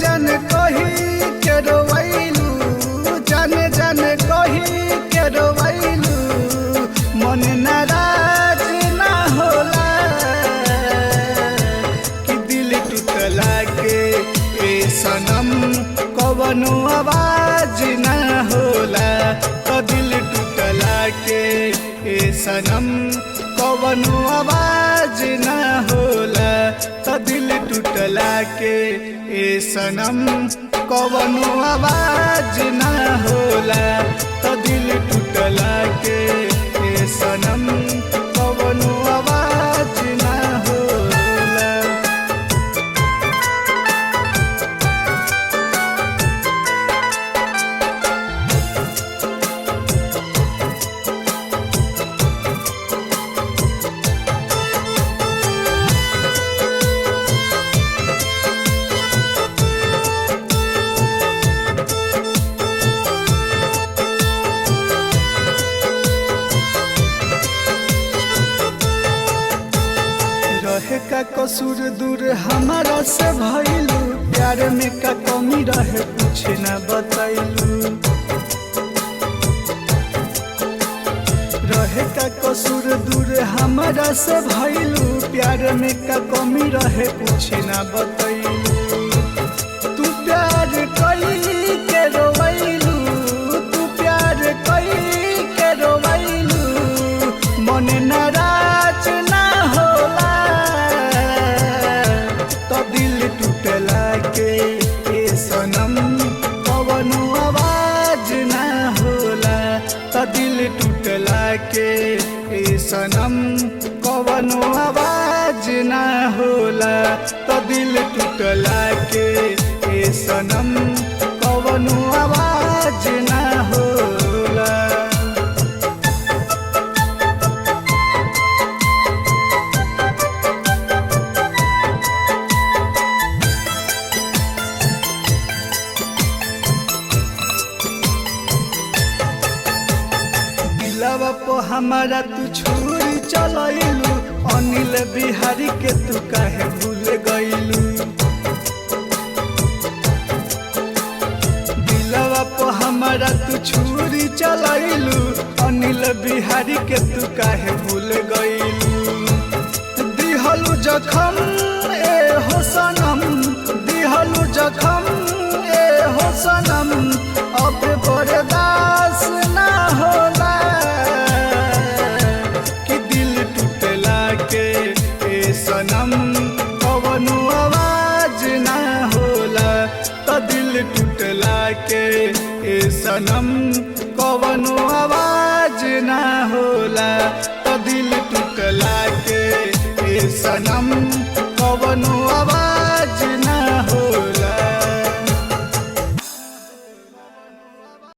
जन कही के रोवैलू, जन जन कही के रोवैलू, मन नाराज ना होला कि दिल टूटला के ए सनम कवनो आवाज ना होला। तो दिल टूटला के ए सनम कवनो आवाज ना होला। तो दिल टूटला के ए सनम कवनो आवाज ना होला। तो दिल टूटला के ए सनम कवनो आवाज ना होला। रहे का कसूर दूर हमारा से भइलू, प्यार में का कमी रहे कुछ न बतैलू। रहे का कसूर दूर हमारा से भइलू, प्यार में का कमी रहे कुछ न बतैलू। तू प्यार कई के रोवैलू, तू प्यार कई के रोवैलू, मन नाराज ना होला। तो दिल टूटला के ए सनम कवनो आवाज ना होला। तो दिल टूटला के ए सनम कवनो आवाज ना होला। तो दिल टूटला के ए सनम कवनो आवाज ना होला। दिलवा पो हमारा तू छुरी चलैलू, अनिल बिहारी के तू काहे भूल गईलू। दिलवा पो हमारा तू छुरी चलैलू, अनिल बिहारी के तू काहे भूल गईलू। दिहलू जखम ए हो सनम, दिहलू जखम